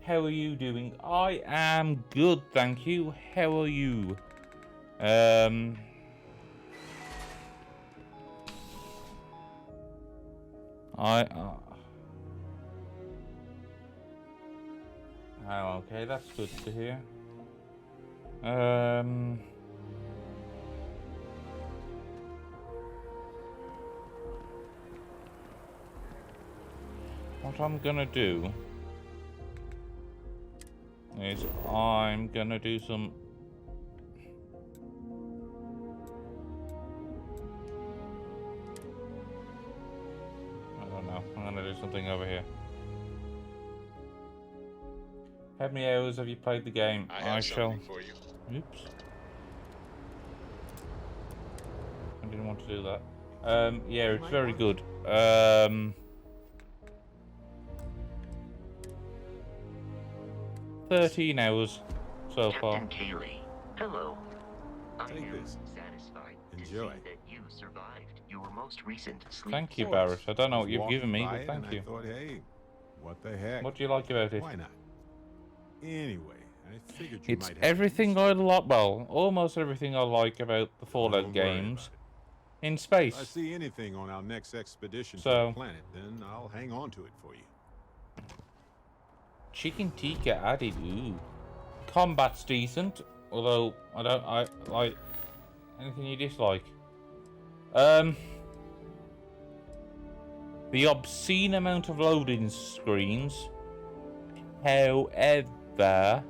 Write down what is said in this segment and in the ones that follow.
How are you doing? I am good, thank you. How are you? Oh, okay, that's good to hear. What I'm gonna do is I'm gonna do some. I don't know. I'm gonna do something over here. How many hours have you played the game? I shall. For you. Oops. I didn't want to do that. Yeah, it's very good. 13 hours so far. Captain Kaylee, hello. I am satisfied to see Enjoy. that you survived your most recent sleep. Thank you, Barrett. I don't know what you've given me, but thank you. I thought, hey, what the heck? What do you like about it? Why not? Anyway, I figured you It's might have everything I like. Well, almost everything I like about the Fallout games in space. If I see anything on our next expedition to the planet, then I'll hang on to it for you. Chicken tikka added. Ooh. Combat's decent, although I like anything you dislike. The obscene amount of loading screens. However,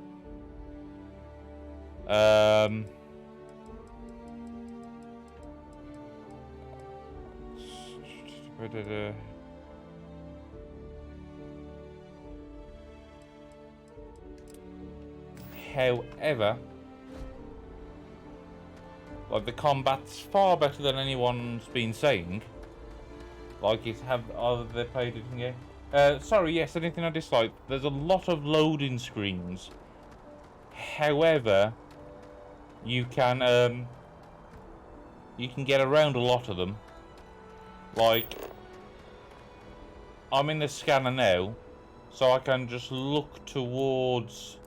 like the combat's far better than anyone's been saying. Like it's have other they played it in game. Sorry, yes, anything I dislike. There's a lot of loading screens. However, you can get around a lot of them. Like, I'm in the scanner now, so I can just look towards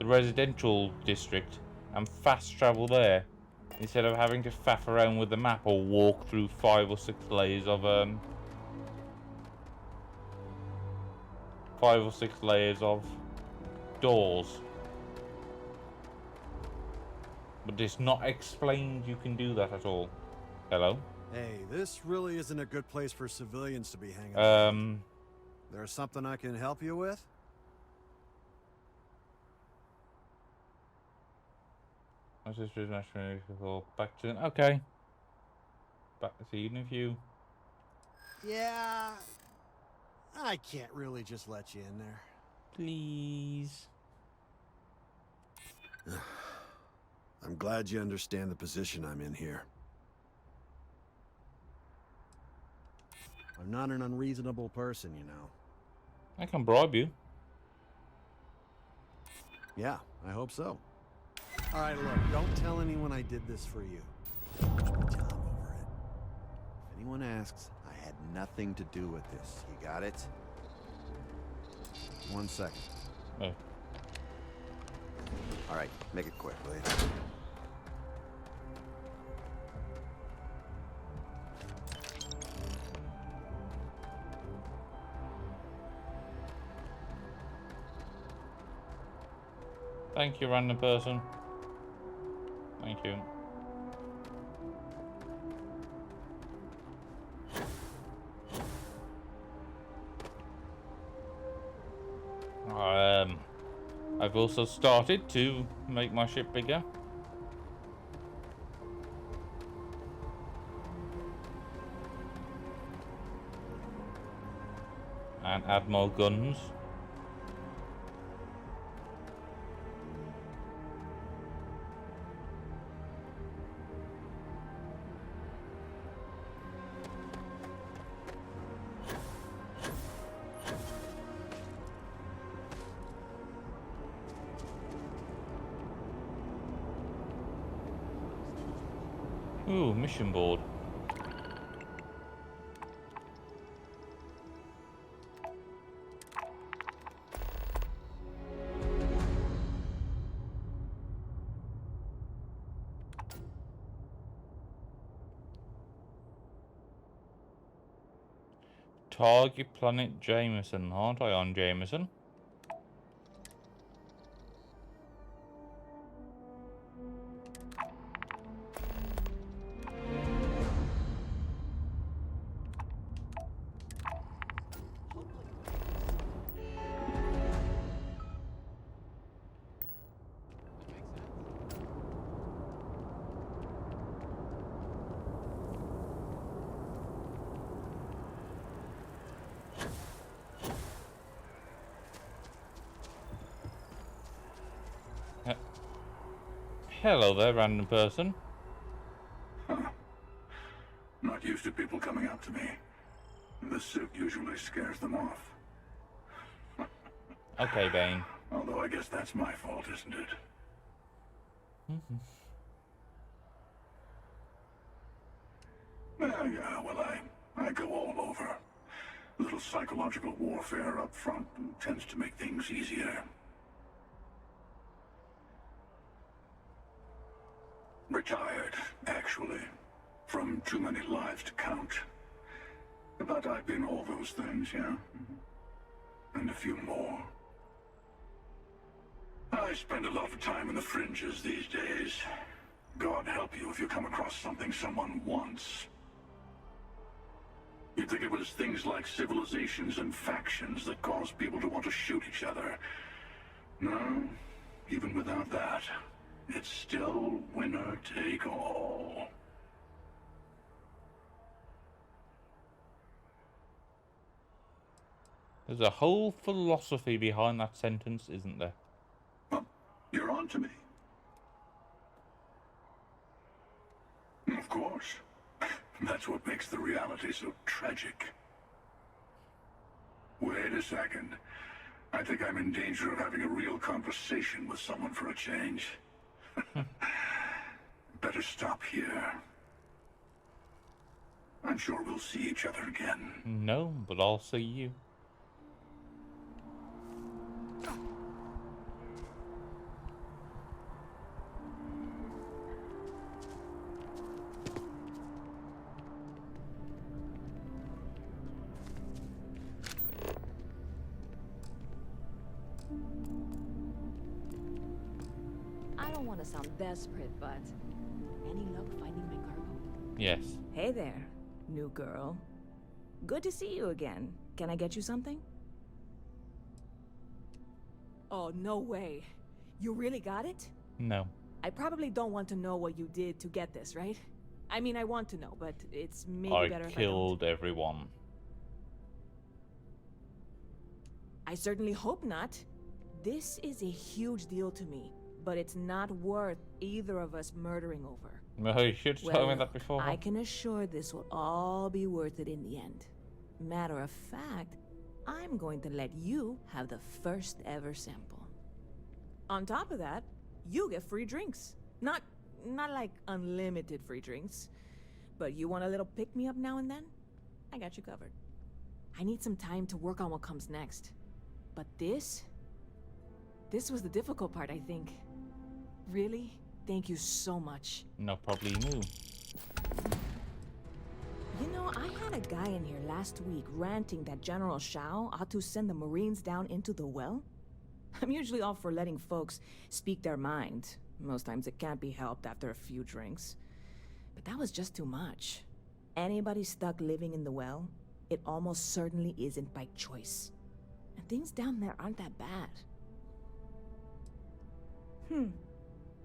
the residential district and fast travel there, instead of having to faff around with the map or walk through 5 or 6 layers of doors. But it's not explained you can do that at all. Hello? Hey, this really isn't a good place for civilians to be hanging out. There's something I can help you with? Back to okay. Back to see if you. Yeah, I can't really just let you in there. Please. I'm glad you understand the position I'm in here. I'm not an unreasonable person, you know. I can bribe you. Yeah, I hope so. All right, look, don't tell anyone I did this for you. Watch me tell them over it. If anyone asks, I had nothing to do with this. You got it? 1 second. Oh. All right, make it quick, will you? Thank you, random person. Thank you. I've also started to make my ship bigger. And add more guns. Ooh, mission board. Target planet Jameson. Aren't I on Jameson? Hello there, random person. Huh. Not used to people coming up to me. The suit usually scares them off. Okay, Bane. Although I guess that's my fault, isn't it? Yeah, well, I go all over. A little psychological warfare up front tends to make things easier. Retired, actually. From too many lives to count. But I've been all those things, yeah? And a few more. I spend a lot of time in the fringes these days. God help you if you come across something someone wants. You'd think it was things like civilizations and factions that cause people to want to shoot each other. No, even without that, it's still winner take all. There's a whole philosophy behind that sentence, isn't there? Well, you're on to me. Of course. That's what makes the reality so tragic. Wait a second. I think I'm in danger of having a real conversation with someone for a change. Better stop here. I'm sure we'll see each other again. No, but I'll see you. I don't want to sound desperate, but any luck finding my cargo? Yes. Hey there, new girl. Good to see you again. Can I get you something? Oh, no way. You really got it? No. I probably don't want to know what you did to get this, right? I mean, I want to know, but it's maybe I better if killed everyone. I certainly hope not. This is a huge deal to me, but it's not worth either of us murdering over. No, you should have told me that before. I can assure this will all be worth it in the end. Matter of fact, I'm going to let you have the first ever sample. On top of that, you get free drinks. Not like unlimited free drinks, but you want a little pick-me-up now and then? I got you covered. I need some time to work on what comes next. But this was the difficult part, I think. Really? Thank you so much. No, probably knew. You know, I had a guy in here last week ranting that General Shao ought to send the Marines down into the well. I'm usually all for letting folks speak their mind. Most times it can't be helped after a few drinks. But that was just too much. Anybody stuck living in the well, it almost certainly isn't by choice. And things down there aren't that bad.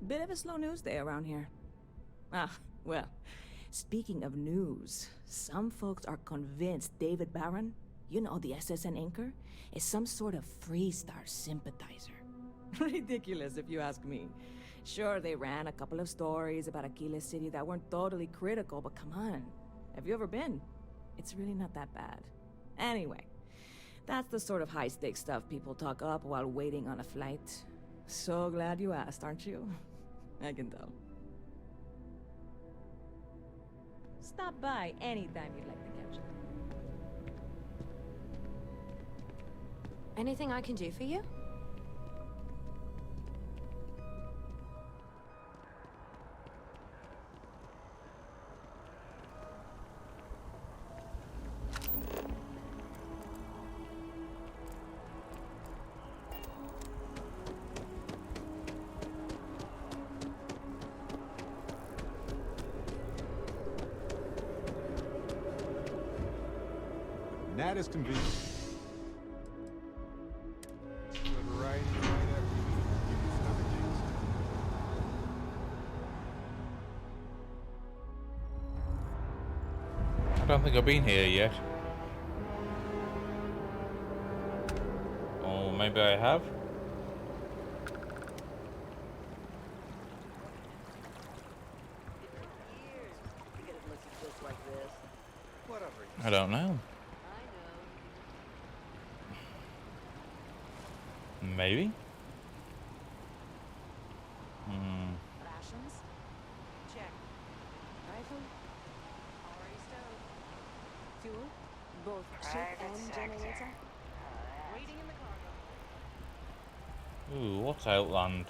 Bit of a slow news day around here. Ah, well, speaking of news, some folks are convinced David Barron, you know, the SSN anchor, is some sort of Freestar sympathizer. Ridiculous if you ask me. Sure, they ran a couple of stories about Aquila City that weren't totally critical, but come on. Have you ever been? It's really not that bad. Anyway, that's the sort of high-stakes stuff people talk up while waiting on a flight. So glad you asked, aren't you? I can tell. Stop by anytime you'd like to catch up. Anything I can do for you? that is convenient. But right after you discover things. I don't think I've been here yet. Or maybe I have. I don't know. Maybe. Rations? Check. Rifle? Already stowed. Fuel? Both ship and generator? Waiting in the cargo. Ooh, what's Outland?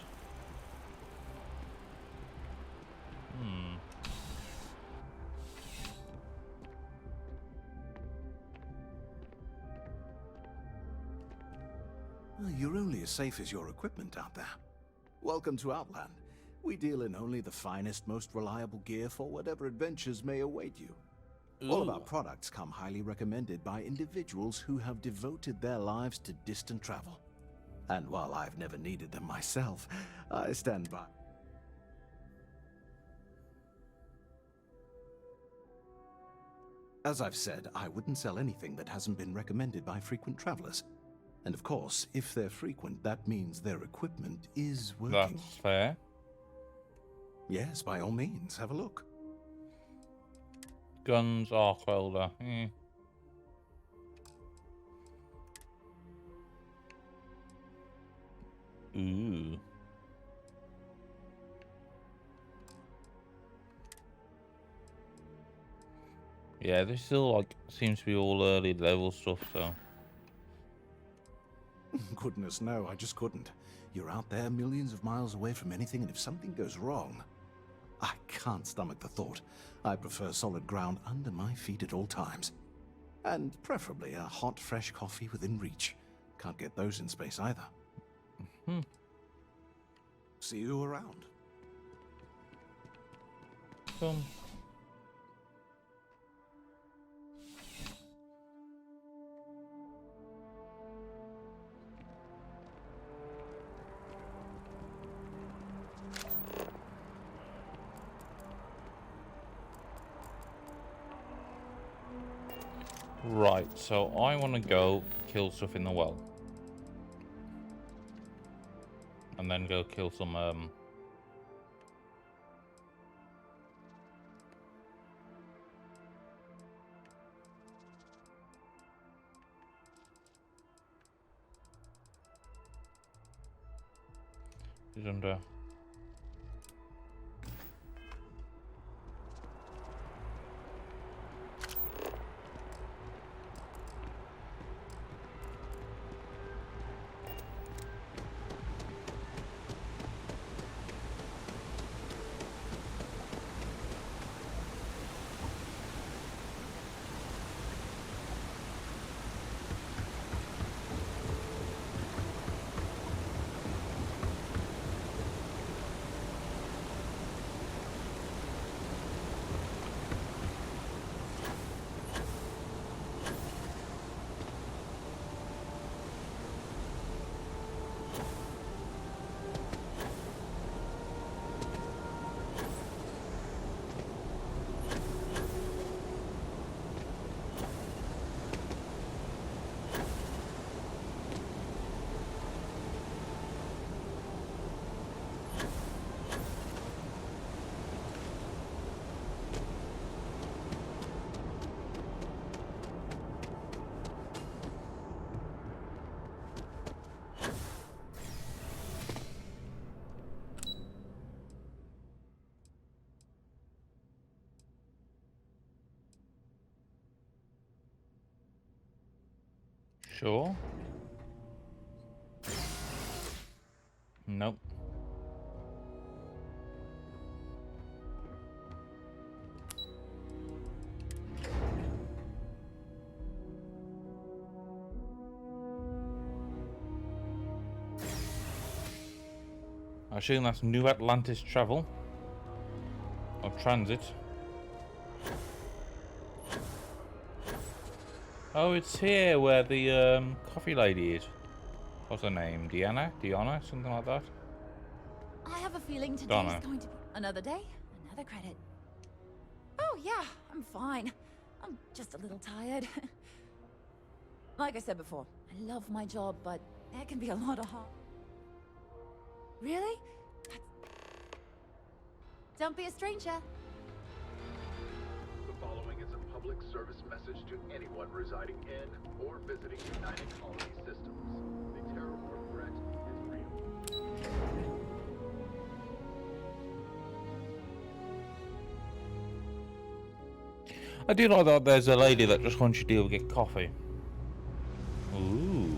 You're only as safe as your equipment out there. Welcome to Outland. We deal in only the finest, most reliable gear for whatever adventures may await you. All of our products come highly recommended by individuals who have devoted their lives to distant travel. And while I've never needed them myself, I stand by. As I've said, I wouldn't sell anything that hasn't been recommended by frequent travelers. And of course, if they're frequent, that means their equipment is working. That's fair. Yes, by all means, have a look. Guns, arc welder. Ooh. Yeah, this still like seems to be all early level stuff, so. Goodness, no, I just couldn't. You're out there millions of miles away from anything, and if something goes wrong, I can't stomach the thought. I prefer solid ground under my feet at all times. And preferably a hot, fresh coffee within reach. Can't get those in space either. See you around. Come. Right, so I want to go kill stuff in the well. And then go kill some, He's under. Sure. Nope. I assume that's New Atlantis travel. Or transit. Oh, it's here where the coffee lady is. What's her name? Diana? Something like that? I have a feeling today's Donna. going to be another day, another credit. Oh yeah, I'm fine. I'm just a little tired. Like I said before, I love my job, but there can be a lot of hard. Really? Don't be a stranger. The following is a public service message to anyone residing in or visiting United Colony Systems. The terror war threat is real. I do like that there's a lady that just wants you to get coffee. Ooh.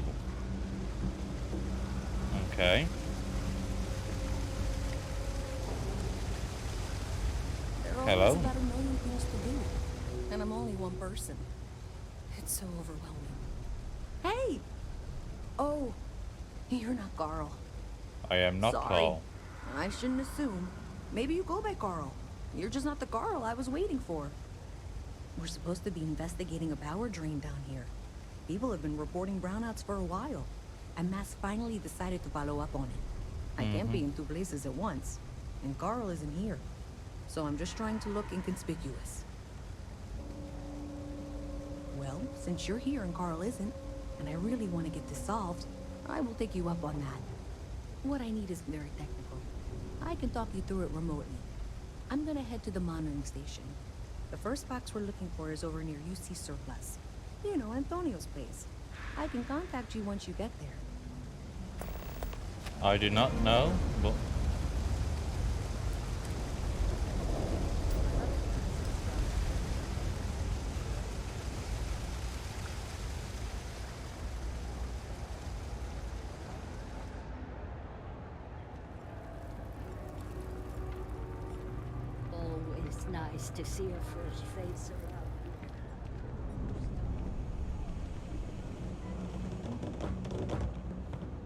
Okay. There are Hello? always about 1 million things to do, and I'm only one person. It's so overwhelming. Hey! Oh, you're not Carl. I am not Sorry. Carl. I shouldn't assume. Maybe you go by Carl. You're just not the Carl I was waiting for. We're supposed to be investigating a power drain down here. People have been reporting brownouts for a while, and Mass finally decided to follow up on it. I can't be in 2 places at once, and Carl isn't here. So I'm just trying to look inconspicuous. Well, since you're here and Carl isn't, and I really want to get this solved, I will take you up on that. What I need is very technical. I can talk you through it remotely. I'm gonna head to the monitoring station. The first box we're looking for is over near UC Surplus. You know, Antonio's place. I can contact you once you get there. I do not know, but... Always nice to see a fresh face around.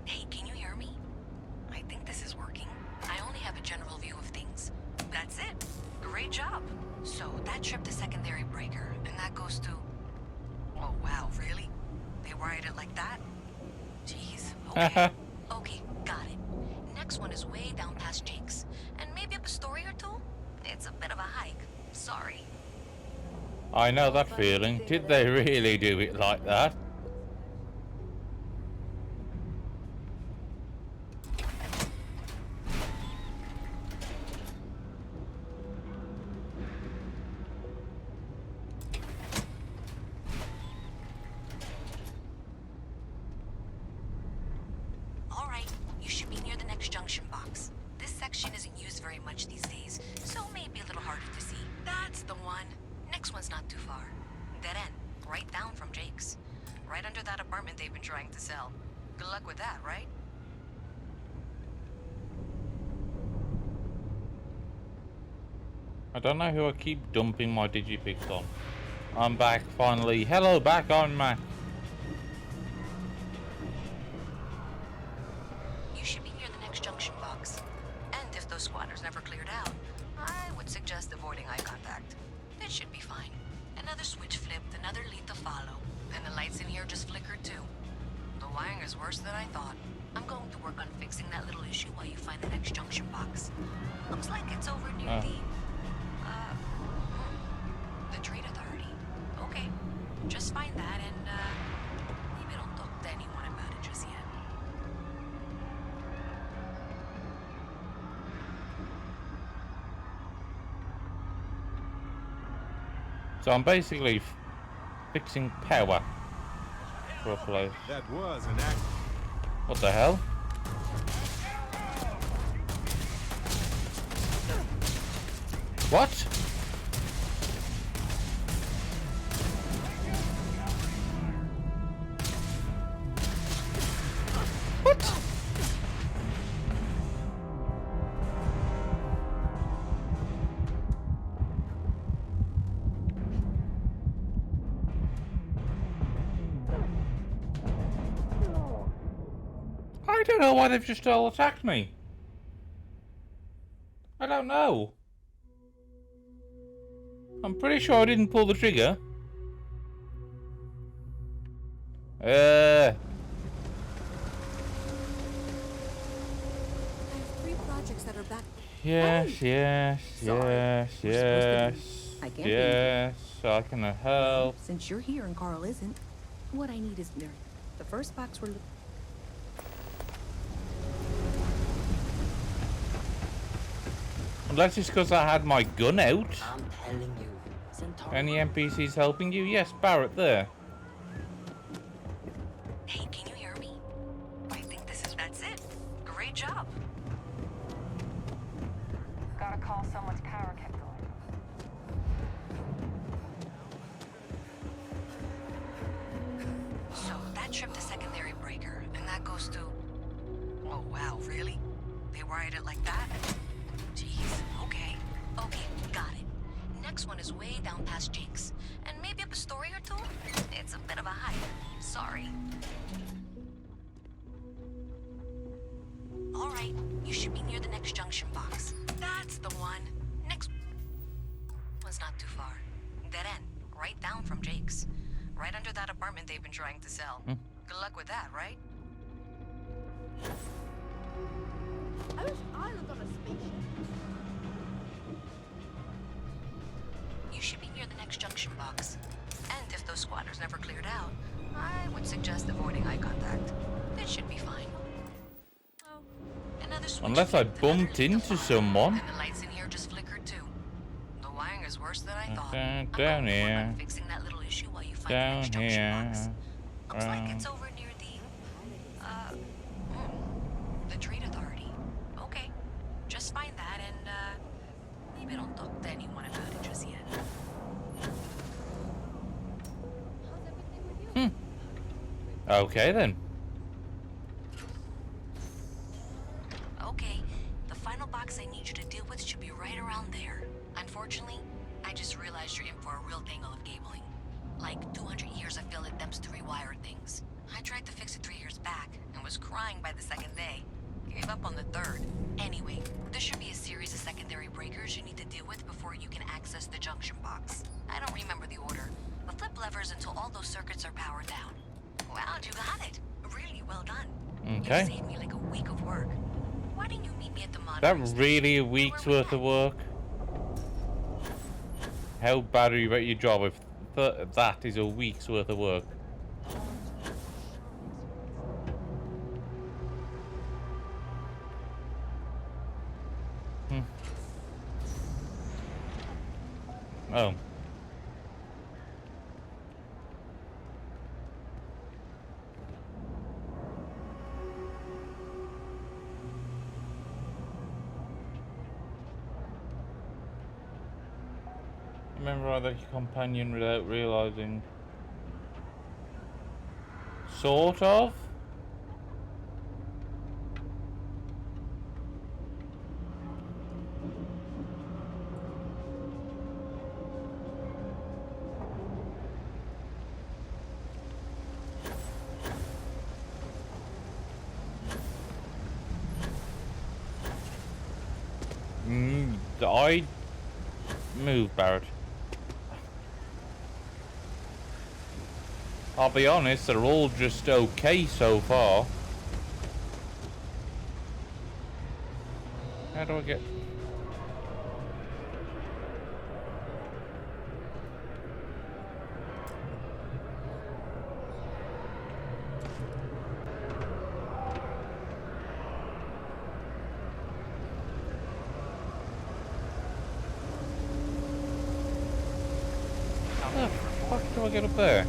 Hey, can you hear me? I think this is working. I only have a general view of things. That's it. Great job. So that tripped the secondary breaker, and that goes to... Oh, wow, really? They wired it like that? Jeez. Okay. Okay, got it. Next one is way down past Jake's, and maybe up a story or two? It's a bit of a hike. Sorry. I know that feeling. Did they really do it like that? All right, you should be near the next junction box. This section isn't used very much these days, so maybe a little harder to see. That's the one. Next one's not too far. Dead end, right down from Jake's. Right under that apartment they've been trying to sell. Good luck with that, right? I don't know who I keep dumping my digipics on. I'm back finally. Hello, back on Mac. You should be near the next junction box. And if those squatters never cleared out, I would suggest avoiding eye contact. It should be fine. Another switch flipped, another lead to follow. And the lights in here just flickered too. The wiring is worse than I thought. I'm going to work on fixing that little issue while you find the next junction box. Looks like it's over near the Trade Authority. Okay, just find that and maybe don't talk to anyone about it just yet. So I'm basically fixing power for a place. That was an act. What the hell? What? What? I don't know why they've just all attacked me. I don't know. I'm pretty sure I didn't pull the trigger. I have 3 projects that are back. Yes, yes, Sorry. yes, We're supposed to be- yes, I can't be. yes. I can help. Since you're here and Carl isn't, what I need is Mary. The first box we're. Unless it's because I had my gun out. I'm telling you. Centauri. Any NPCs helping you? Yes, Barrett there. Hey, can you hear me? I think that's it. Great job. Gotta call someone's power kept going. So that tripped the secondary breaker, and that goes to... Oh, wow, really? They wired it like that? Jeez, okay. Okay, got it. Next one is way down past Jake's. And maybe up a story or two? It's a bit of a hike. Sorry. Alright, you should be near the next junction box. That's the one. Next one's not too far. Dead end, right down from Jake's. Right under that apartment they've been trying to sell. Good luck with that, right? I wish I lived on a spaceship. You should be near the next junction box. And if those squatters never cleared out, I would suggest avoiding eye contact. It should be fine. Oh, another switch. Unless I flipped, bumped another lit into the fire, someone. And the lights in here just flickered too. The wiring is worse than I thought. Okay, I'm down going to work here. on fixing that little issue while you find the Down next junction box. here. Looks like it's over near the Trade Authority. Okay, just find that and maybe don't talk to anyone about it just yet. Okay then. Okay, the final box I need you to deal with should be right around there. Unfortunately, I just realized you're in for a real tangle of cabling. Like 200 years of failed attempts to rewire things. I tried to fix it 3 years back and was crying by the second day. Gave up on the third. Anyway, there should be a series of secondary breakers you need to deal with before you can access the junction box. I don't remember the order, but flip levers until all those circuits are powered down. Wow, you got it. Really well done. Okay. You saved me like a week of work. Why didn't you meet me at the That monitoring station? really a week's worth of work? How bad are you at your job if that is a week's worth of work? Oh. Remember either your companion without realizing. Sort of? I move, Barrett. I'll be honest, they're all just okay so far. How do I get... How the fuck do I get up there?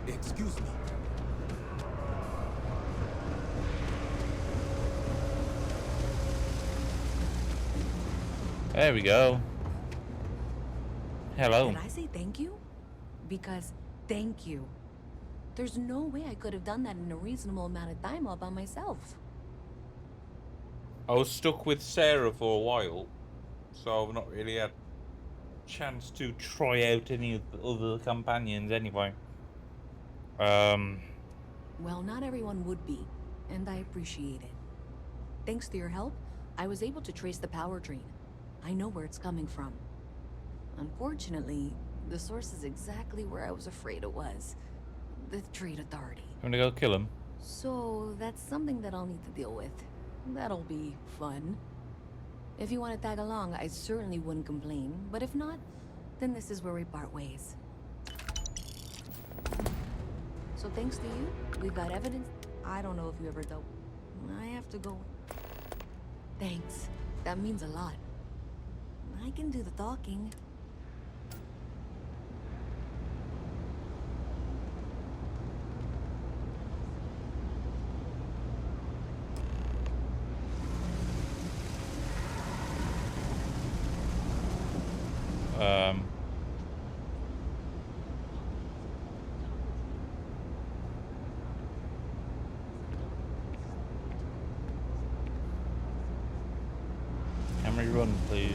Excuse me. There we go. Hello. Did I say thank you? Because thank you. There's no way I could have done that in a reasonable amount of time all by myself. I was stuck with Sarah for a while, so I've not really had a chance to try out any of the other companions anyway. Well, not everyone would be, and I appreciate it. Thanks to your help, I was able to trace the power drain. I know where it's coming from. Unfortunately, the source is exactly where I was afraid it was. The Trade Authority. I'm gonna go kill him. So, that's something that I'll need to deal with. That'll be fun. If you want to tag along, I certainly wouldn't complain, but if not, then this is where we part ways. So thanks to you, we've got evidence. I don't know if you ever dealt. I have to go. Thanks. That means a lot. I can do the talking. Run, please.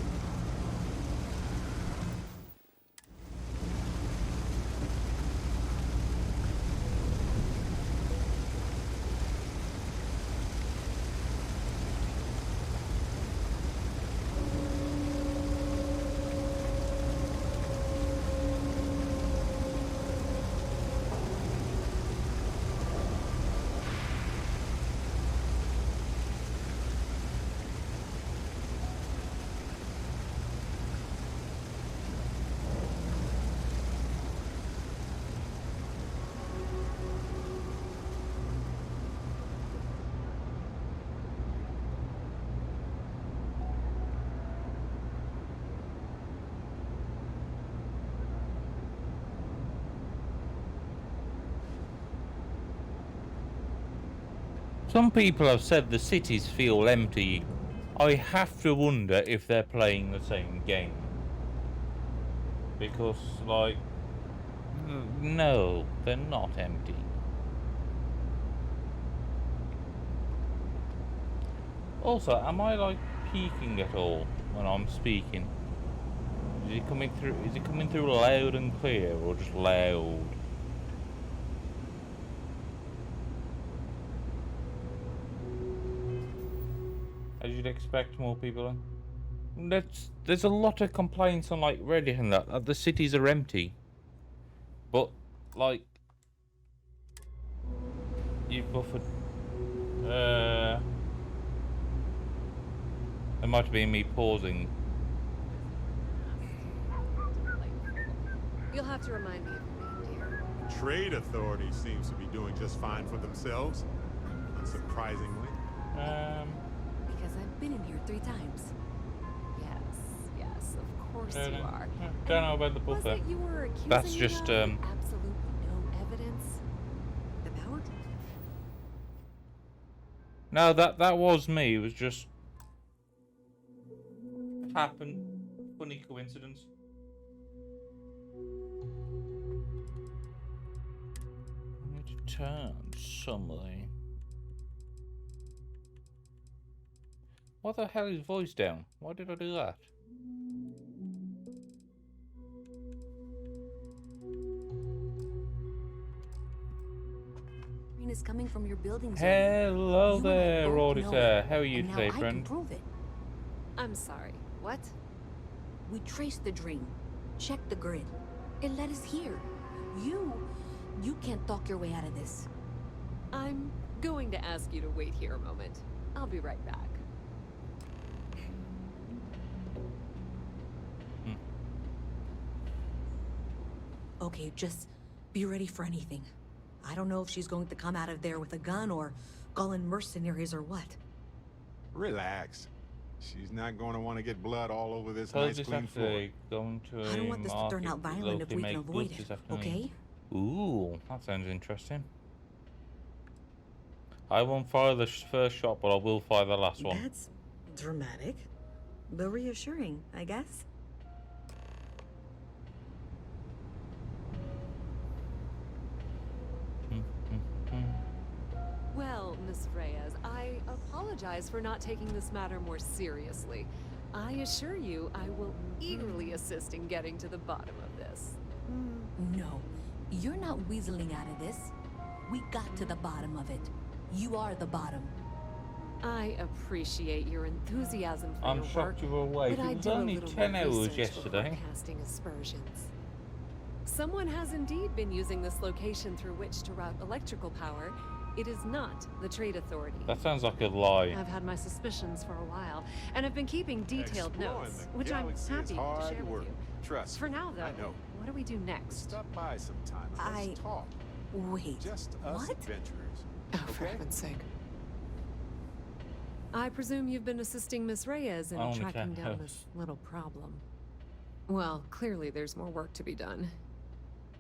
Some people have said the cities feel empty. I have to wonder if they're playing the same game. Because, like, no, they're not empty. Also, am I, like, peeking at all when I'm speaking? Is it coming through loud and clear, or just loud? As you'd expect, more people. There's a lot of complaints on like Reddit and that the cities are empty. But like you buffered. It might have been me pausing. You'll have to remind me of your name, dear. The Trade Authority seems to be doing just fine for themselves, unsurprisingly. Because I've been in here 3 times. Yes, of course you are. Don't know about the buffer. Was it you were accusing That's just absolutely no evidence. The power? No, that was me. It was just happened. Funny coincidence. I need to turn somebody. What the hell is voice down? Why did I do that? Is coming from your building. Hello there, auditor. How are you today, I friend? can prove it. I'm sorry. What? We traced the drain. Checked the grid. It led us here. You can't talk your way out of this. I'm going to ask you to wait here a moment. I'll be right back. Okay, just be ready for anything. I don't know if she's going to come out of there with a gun or call in mercenaries or what. Relax. She's not going to want to get blood all over this nice clean floor. Going to I don't want this to turn out violent if we can avoid it, okay? Ooh, that sounds interesting. I won't fire the first shot, but I will fire the last one. That's dramatic, but reassuring, I guess. Miss Reyes. I apologize for not taking this matter more seriously. I assure you, I will eagerly assist in getting to the bottom of this. No, you're not weaseling out of this. We got to the bottom of it. You are the bottom. I appreciate your enthusiasm for I'm your work, shocked you were awake. but It I was do a only little 10 more hours research yesterday. before casting aspersions. Someone has indeed been using this location through which to route electrical power. It is not the Trade Authority. That sounds like a lie. I've had my suspicions for a while, and have been keeping detailed Exploring notes, the which I'm galaxy happy is to hard share work. with you. Trust For me, now, though, I know. what do we do next? Stop by sometime and let's talk. Wait, Just us what? adventurers. Oh, for heaven's sake. I presume you've been assisting Miss Reyes in Only tracking can down host. this little problem. Well, clearly there's more work to be done.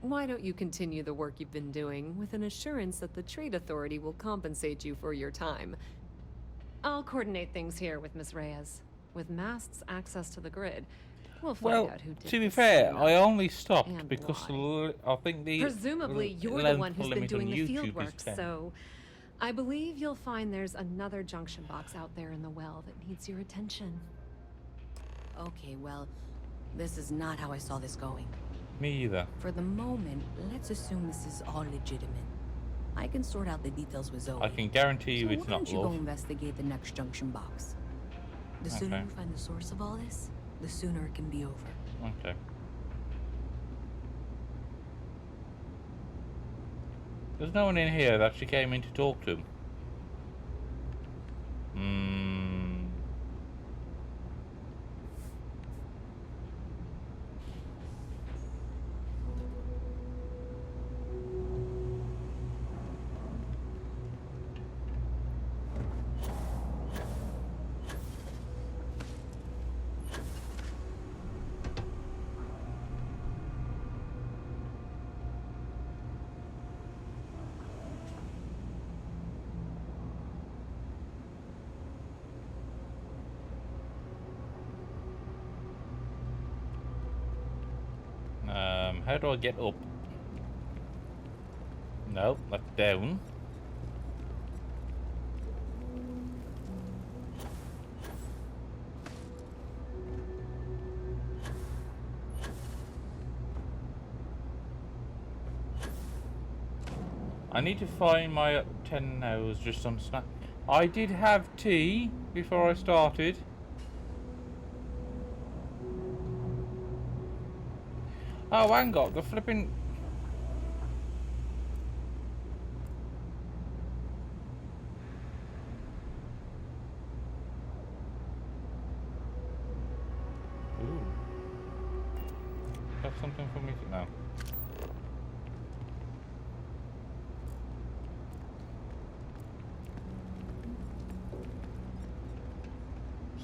Why don't you continue the work you've been doing with an assurance that the Trade Authority will compensate you for your time? I'll coordinate things here with Miss Reyes. With Mast's access to the grid, we'll find Well, out who did to be this fair, cleanup. I only stopped and because why. I think the Presumably, you're the length one who's been limit on doing the YouTube field is work, 10. so I believe you'll find there's another junction box out there in the well that needs your attention. Okay, well, this is not how I saw this going. Me either. For the moment, let's assume this is all legitimate. I can sort out the details with Zoe. I can guarantee you So it's why not don't you go love. investigate the next junction box? The sooner Okay. you find the source of all this, the sooner it can be over. Okay. There's no one in here that she came in to talk to. How do I get up? No, that's down. I need to find my 10 hours, just some snack. I did have tea before I started. Oh, hang on, the flipping... Ooh. That's something for me to know.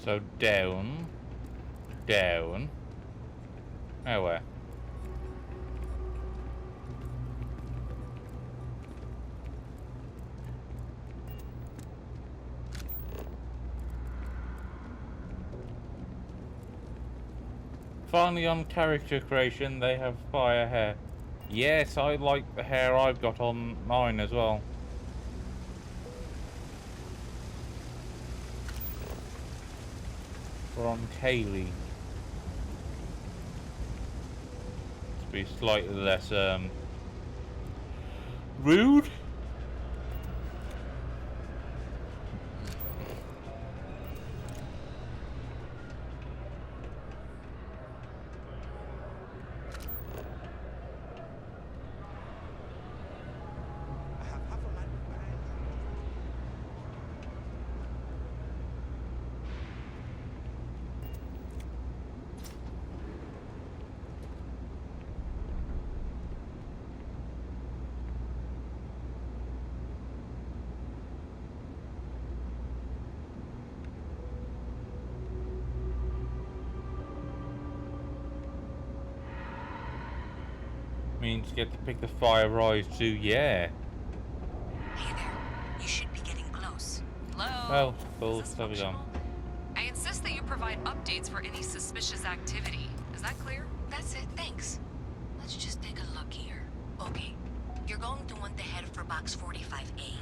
So down, down. Oh, where? Finally on character creation, they have fire hair. Yes, I like the hair I've got on mine as well. From Kaylee. To be slightly less rude. Means get to pick the fire rise too, yeah. Hey there. You should be getting close. Hello? Well, cool, there we go. I insist that you provide updates for any suspicious activity. Is that clear? That's it, thanks. Let's just take a look here. Okay, you're going to want to head for box 45A.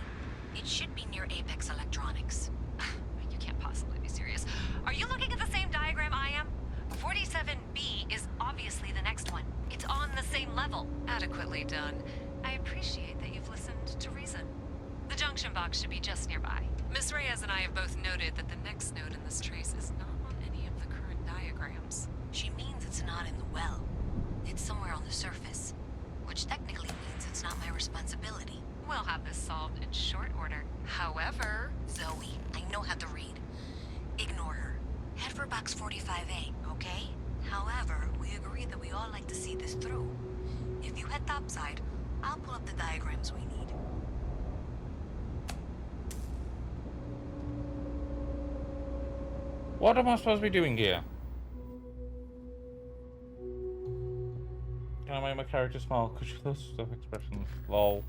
It should be near Apex Electronics. You can't possibly be serious. Are you looking at the same diagram I am? 47B is obviously the next one. It's on the same level. Adequately done. I appreciate that you've listened to reason. The junction box should be just nearby. Miss Reyes and I have both noted that the next node in this trace is not on any of the current diagrams. She means it's not in the well. It's somewhere on the surface. Which technically means it's not my responsibility. We'll have this solved in short order. However... Zoe, I know how to read. Ignore her. Head for box 45A, okay? However, we agreed that we all like to see this through. If you head topside, I'll pull up the diagrams we need. What am I supposed to be doing here? Can I make my character smile? Because she does stuff expressions. Lol.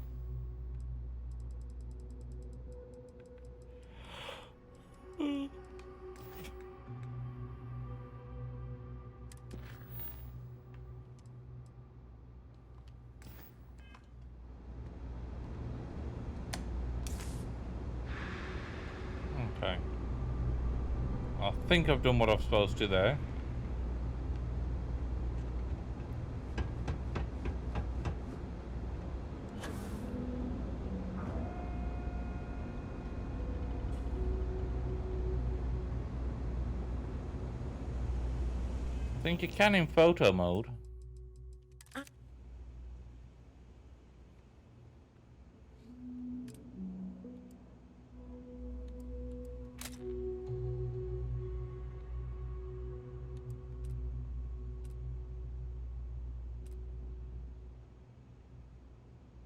Okay. I think I've done what I'm supposed to there. I think you can in photo mode.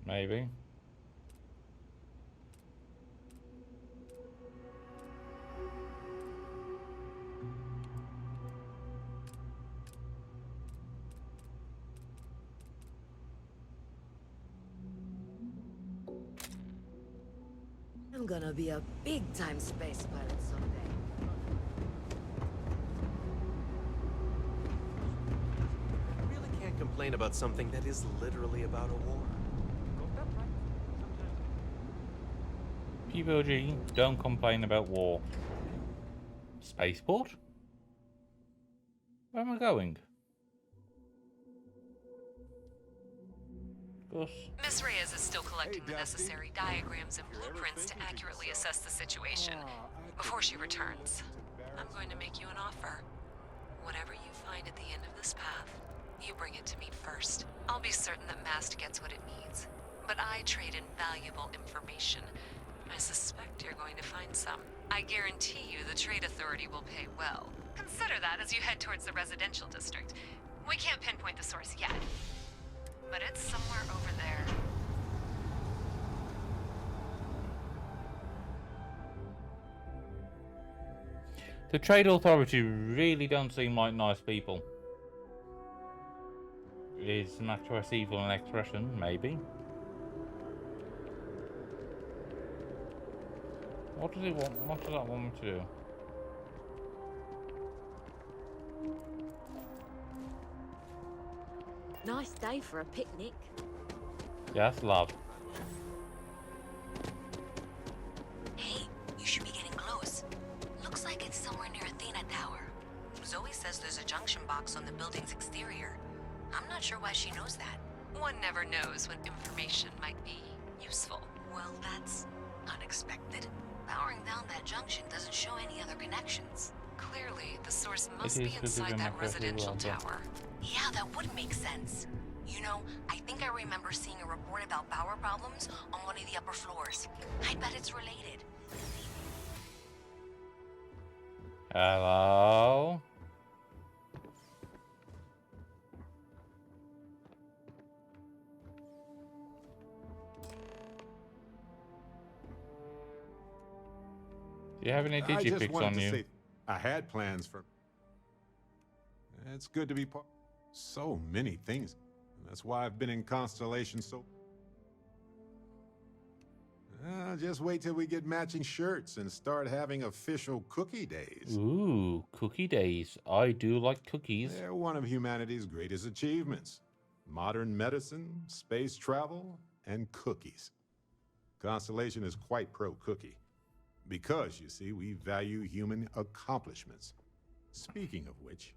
Maybe. I'm gonna be a big-time space pilot someday. I really can't complain about something that is literally about a war. PvG, don't complain about war. Spaceport? Where am I going? Gus. Miss Reyes is still collecting the necessary diagrams and blueprints to accurately assess the situation. Before she returns, I'm going to make you an offer. Whatever you find at the end of this path, you bring it to me first. I'll be certain that Mast gets what it needs, but I trade in valuable information. I suspect you're going to find some. I guarantee you the Trade Authority will pay well. Consider that as you head towards the residential district. We can't pinpoint the source yet, but it's somewhere over there. The Trade Authority really don't seem like nice people. Is Mattress evil an expression? Maybe. What does it want? What does that want me to do? Nice day for a picnic. Yes, love. Hey, you should be getting close. Looks like it's somewhere near Athena Tower. Zoe says there's a junction box on the building's exterior. I'm not sure why she knows that. One never knows when information might be useful. Well, that's unexpected. Powering down that junction doesn't show any other connections. Clearly, the source must be inside that residential tower. Yeah, that would make sense. You know, I think I remember seeing a report about power problems on one of the upper floors. I bet it's related. Hello? Do you have any digipics on you? Say, I had plans for... It's good to be part... So many things. That's why I've been in Constellation so... just wait till we get matching shirts and start having official cookie days. Ooh, cookie days. I do like cookies. They're one of humanity's greatest achievements. Modern medicine, space travel, and cookies. Constellation is quite pro-cookie. Because, you see, we value human accomplishments. Speaking of which,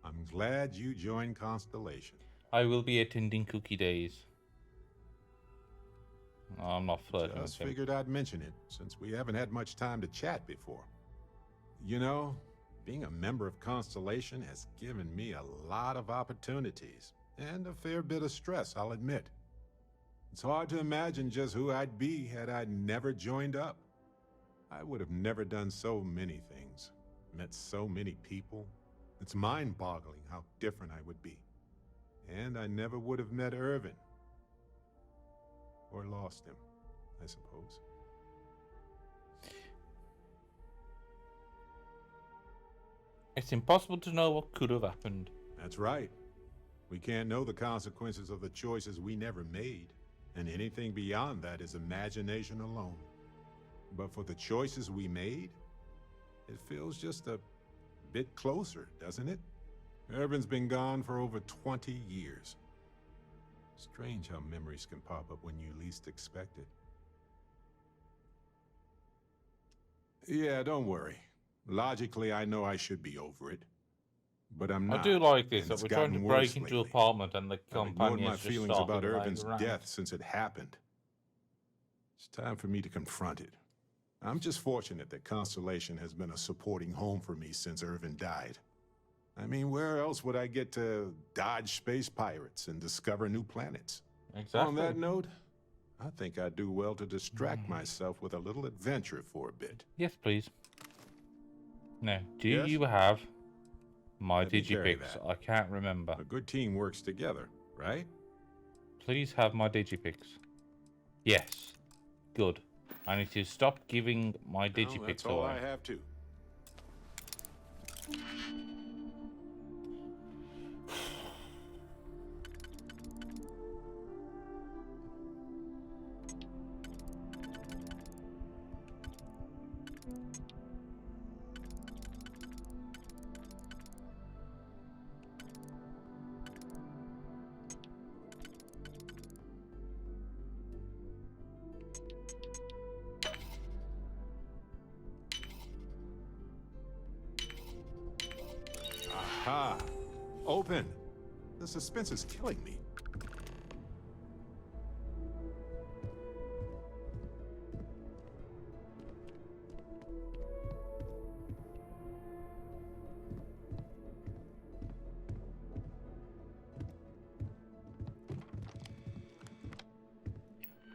I'm glad you joined Constellation. I will be attending Cookie Days. No, I'm not flirting Just with him. figured I'd mention it, since we haven't had much time to chat before. You know, being a member of Constellation has given me a lot of opportunities, and a fair bit of stress, I'll admit. It's hard to imagine just who I'd be had I never joined up. I would have never done so many things, met so many people. It's mind-boggling how different I would be. And I never would have met Irvin. Or lost him, I suppose. It's impossible to know what could have happened. That's right. We can't know the consequences of the choices we never made, and anything beyond that is imagination alone. But for the choices we made, it feels just a bit closer, doesn't it? Irvin's been gone for over 20 years. Strange how memories can pop up when you least expect it. Yeah, don't worry. Logically, I know I should be over it. But I'm not. I do like this, and that it's we're trying to gotten break worse into an lately. apartment and the I've ignored companions my just feelings started about laying Irvin's around. death since it happened. It's time for me to confront it. I'm just fortunate that Constellation has been a supporting home for me since Irvin died. I mean, where else would I get to dodge space pirates and discover new planets? Exactly. On that note, I think I'd do well to distract myself with a little adventure for a bit. Yes, please. Now, do Yes? you have my Let me carry digipix? that. I can't remember. A good team works together, right? Please have my digipix. Yes. Good. I need to stop giving my Well, digipix that's all away. I have to. Aha! Open! The suspense is killing me.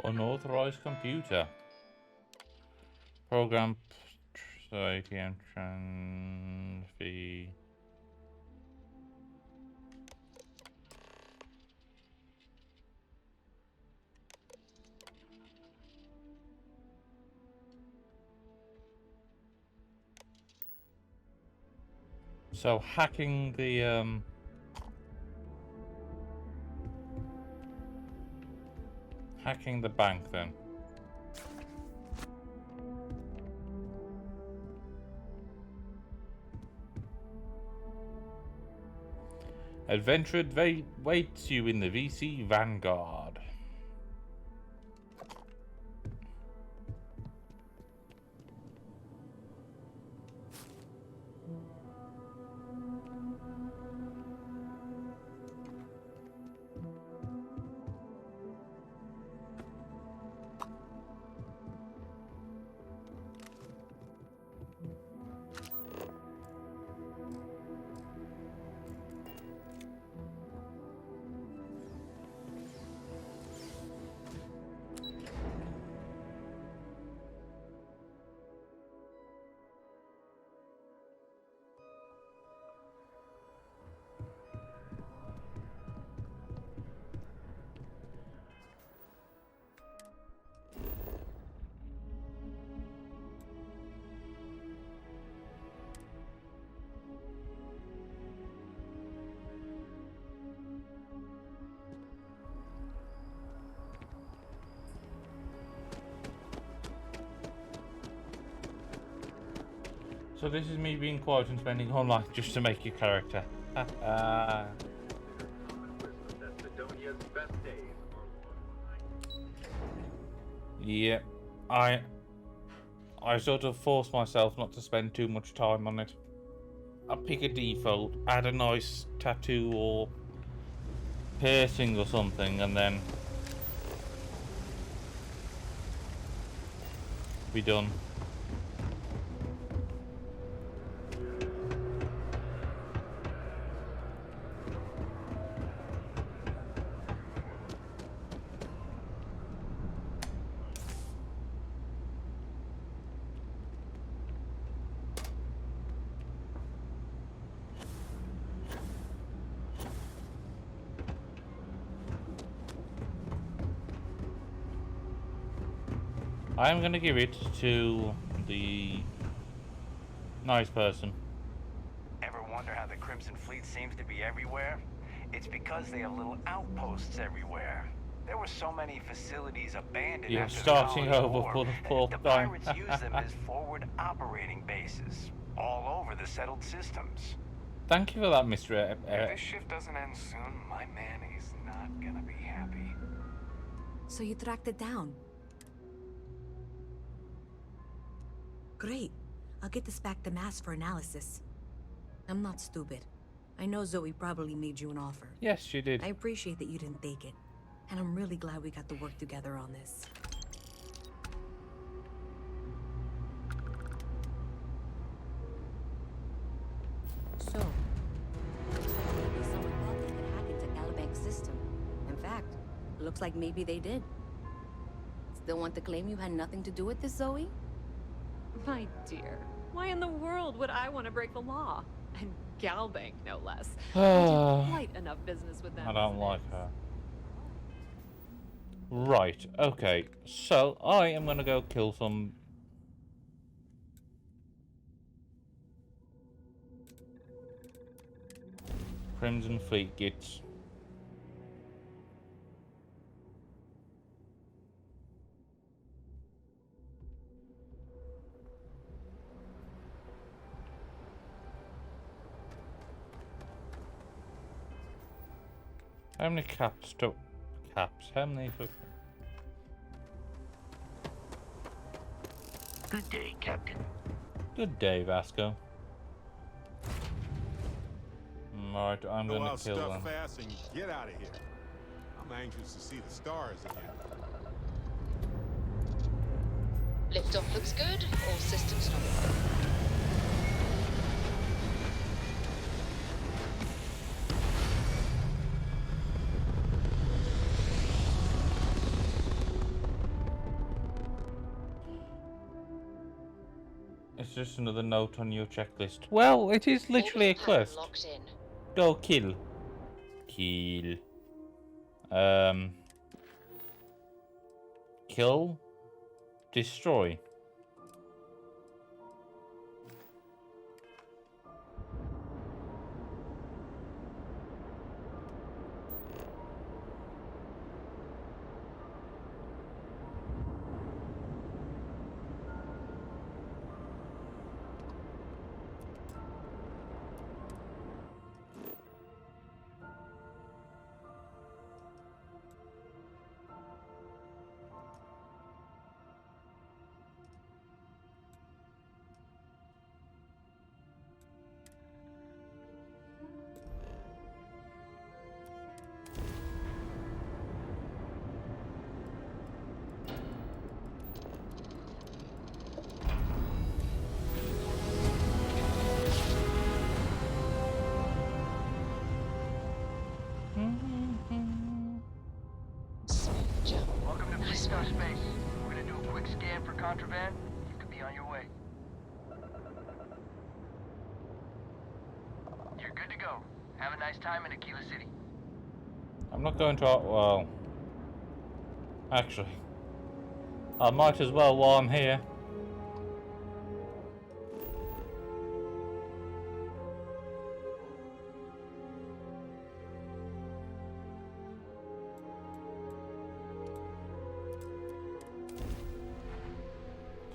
Unauthorized computer. Program ATM transfer. So hacking the hacking the bank then. Adventure waits you in the VC Vanguard. So this is me being quiet and spending all night just to make your character. Yeah, I sort of force myself not to spend too much time on it. I pick a default, add a nice tattoo or piercing or something, and then be done. I'm gonna give it to the nice person. Ever wonder how the Crimson Fleet seems to be everywhere? It's because they have little outposts everywhere. There were so many facilities abandoned You're after starting the Colony over War. for the fourth The time. pirates use them as forward operating bases all over the settled systems. Thank you for that, Mr. If this shift doesn't end soon, my man is not gonna be happy. So you tracked it down? Great. I'll get this back to Mass for analysis. I'm not stupid. I know Zoe probably made you an offer. Yes, she did. I appreciate that you didn't take it. And I'm really glad we got to work together on this. So, looks like maybe someone thought they could hack into Galabank's system. In fact, looks like maybe they did. Still want to claim you had nothing to do with this, Zoe? My dear, why in the world would I want to break the law? And Galbank, no less. I do quite enough business with them. I don't like her. Right, okay. So, I am gonna go kill some... Crimson Fleet gits. How many caps to... Caps? How many... Good day, Captain. Good day, Vasco. Right, I'm Go gonna out, kill stuff them. fast and get out of here. I'm anxious to see the stars again. Liftoff looks good. All systems normal. It's just another note on your checklist. Well, it is literally a quest. Locked in. Go kill. Kill. Kill. Destroy. Welcome to Fleet Star Space. We're gonna do a quick scan for contraband. You could be on your way. You're good to go. Have a nice time in Aquila City. I'm not going to... Well... Actually... I might as well while I'm here.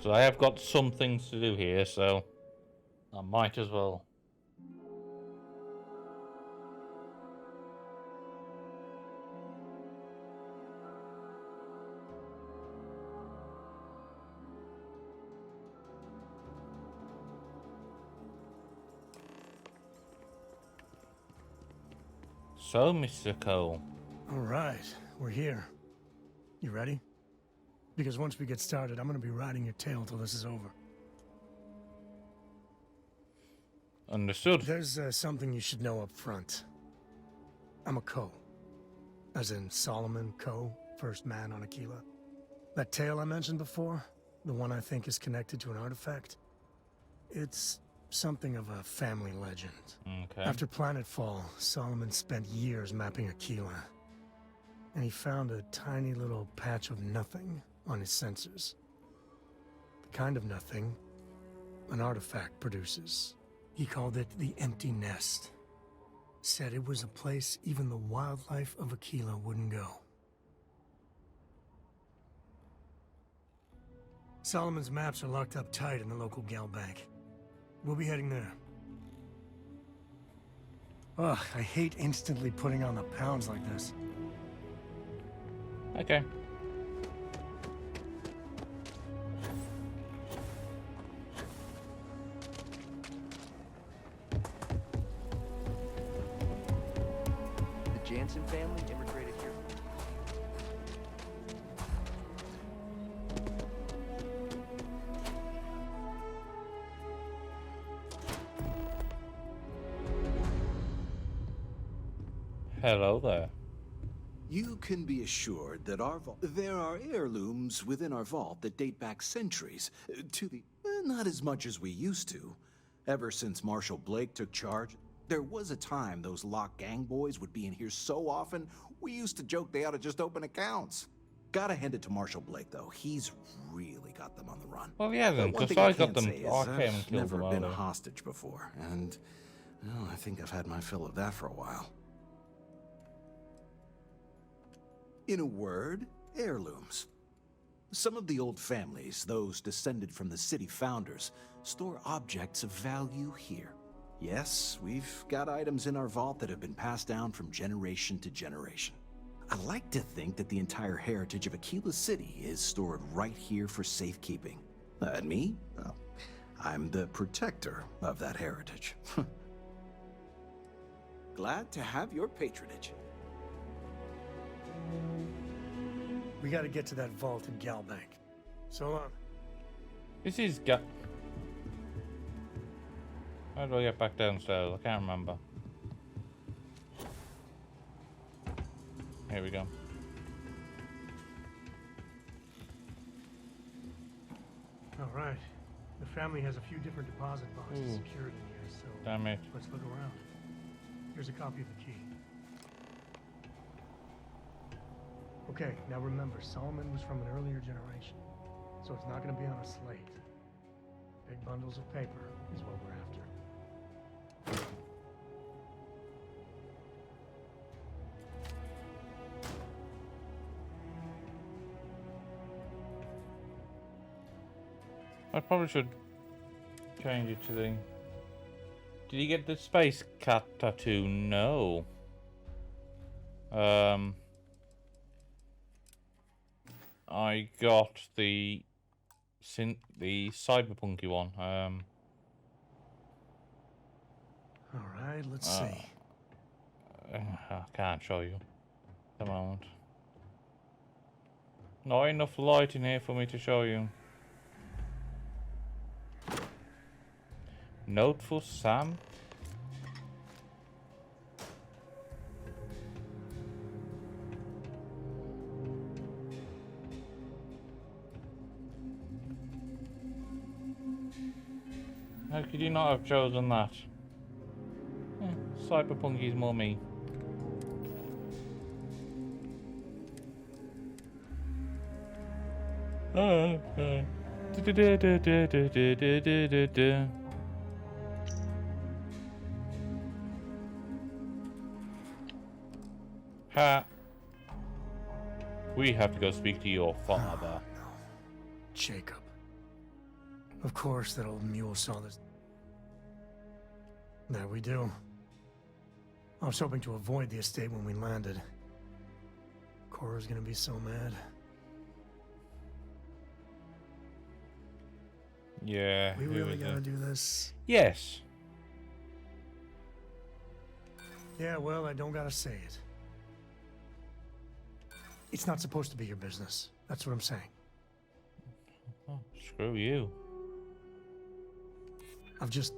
So I have got some things to do here, so I might as well. So, Mr. Cole. All right, we're here. You ready? Because once we get started, I'm gonna be riding your tail till this is over. Understood. There's something you should know up front. I'm a Coe. As in Solomon Coe, first man on Aquila. That tale I mentioned before, the one I think is connected to an artifact, it's something of a family legend. Okay. After Planetfall, Solomon spent years mapping Aquila. And he found a tiny little patch of nothing on his sensors. The kind of nothing an artifact produces. He called it the Empty Nest. Said it was a place even the wildlife of Aquila wouldn't go. Solomon's maps are locked up tight in the local gal bank. We'll be heading there. Ugh, I hate instantly putting on the pounds like this. Okay. The Jansen family immigrated here. Hello there. You can be assured that there are heirlooms within our vault that date back centuries to the... not as much as we used to. Ever since Marshal Blake took charge, there was a time those lock gang boys would be in here so often, we used to joke they ought to just open accounts. Gotta hand it to Marshal Blake, though. He's really got them on the run. Well, yeah, then, One because thing I got can't them. say is I came and I've killed never them been a earlier. hostage before, and well, I think I've had my fill of that for a while. In a word, heirlooms. Some of the old families, those descended from the city founders, store objects of value here. Yes, we've got items in our vault that have been passed down from generation to generation. I like to think that the entire heritage of Aquila City is stored right here for safekeeping. And me? Well, I'm the protector of that heritage. Glad to have your patronage. We gotta get to that vault in Galbank. So long. This is How do I get back downstairs? I can't remember. Here we go. All right. The family has a few different deposit boxes secured in here, so Damn it. let's look around. Here's a copy of the key. Okay, now remember, Solomon was from an earlier generation, so it's not going to be on a slate. Big bundles of paper is what we're after. I probably should change it to the... Did you get the space cat tattoo? No. I got the cyberpunky one. All right, let's see. I can't show you at the moment. Not enough light in here for me to show you. Note for Sam. How could you not have chosen that? Cyberpunk is more me. Ha! We have to go speak to your father. Jacob. Of course, that old mule saw this. There we do. I was hoping to avoid the estate when we landed. Cora's gonna be so mad. Yeah. We really gotta do this. Yes. Yeah, well, I don't gotta say it. It's not supposed to be your business. That's what I'm saying. Oh, screw you. I've just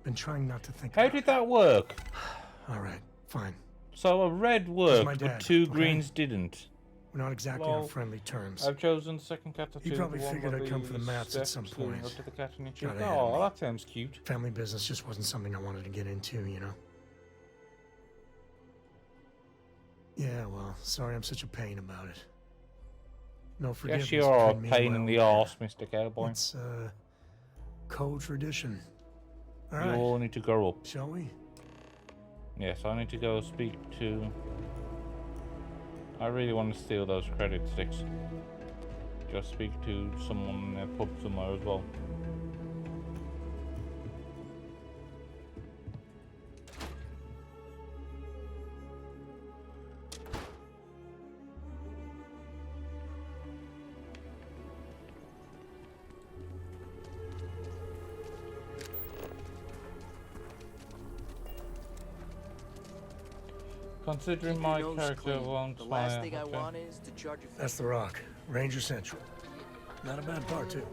been trying not to think. How did that work? All right, fine. So a red He's my worked, dad, but two okay? greens didn't. We're not exactly on friendly terms. I've chosen the second cat to He probably figured I'd come for the maps at some point. Up to the cat and Got ahead of oh, me. that sounds cute. Family business just wasn't something I wanted to get into, you know? Yeah, well, sorry I'm such a pain about it. No forgiveness. Yes, you are a between me pain and in the Will. arse, Mr. Cowboy. It's, code tradition. All You right. all need to grow up. Shall we? Yes, I need to go speak to... I really want to steal those credit sticks. Just speak to someone in a pub somewhere as well. Considering my character won't fire. That's the Rock. Ranger Central. Not a bad part, too.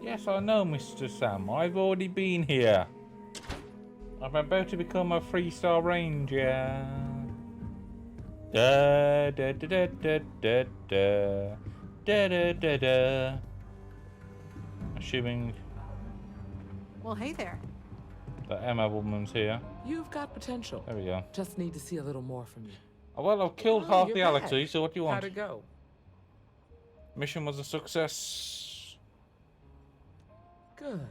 Yes, I know, Mr. Sam. I've already been here. I'm about to become a 3-star ranger. Da da da da da da da da da da. Assuming Well, hey there. that Emma woman's here. You've got potential. There we go. Just need to see a little more from you. Oh, well, I've killed half the you're galaxy, back. so what do you want? How'd it go? Mission was a success. Good.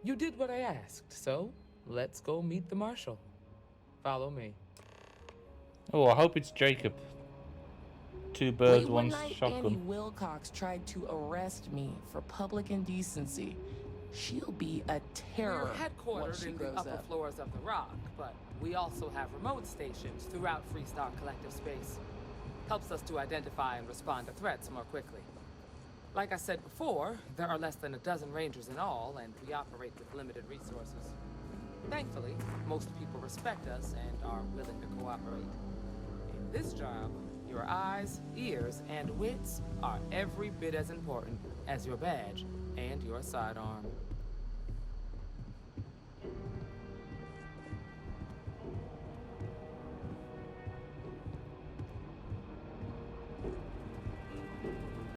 You did what I asked, so let's go meet the Marshal. Follow me. Oh, I hope it's Jacob. Two birds, Late one night, shotgun. Annie Wilcox tried to arrest me for public indecency. She'll be a terror We're once headquartered she in the grows upper up. floors of the Rock, but we also have remote stations throughout Freestar Collective space. Helps us to identify and respond to threats more quickly. Like I said before, there are less than a dozen Rangers in all, and we operate with limited resources. Thankfully, most people respect us and are willing to cooperate. In this job, your eyes, ears, and wits are every bit as important as your badge and your sidearm.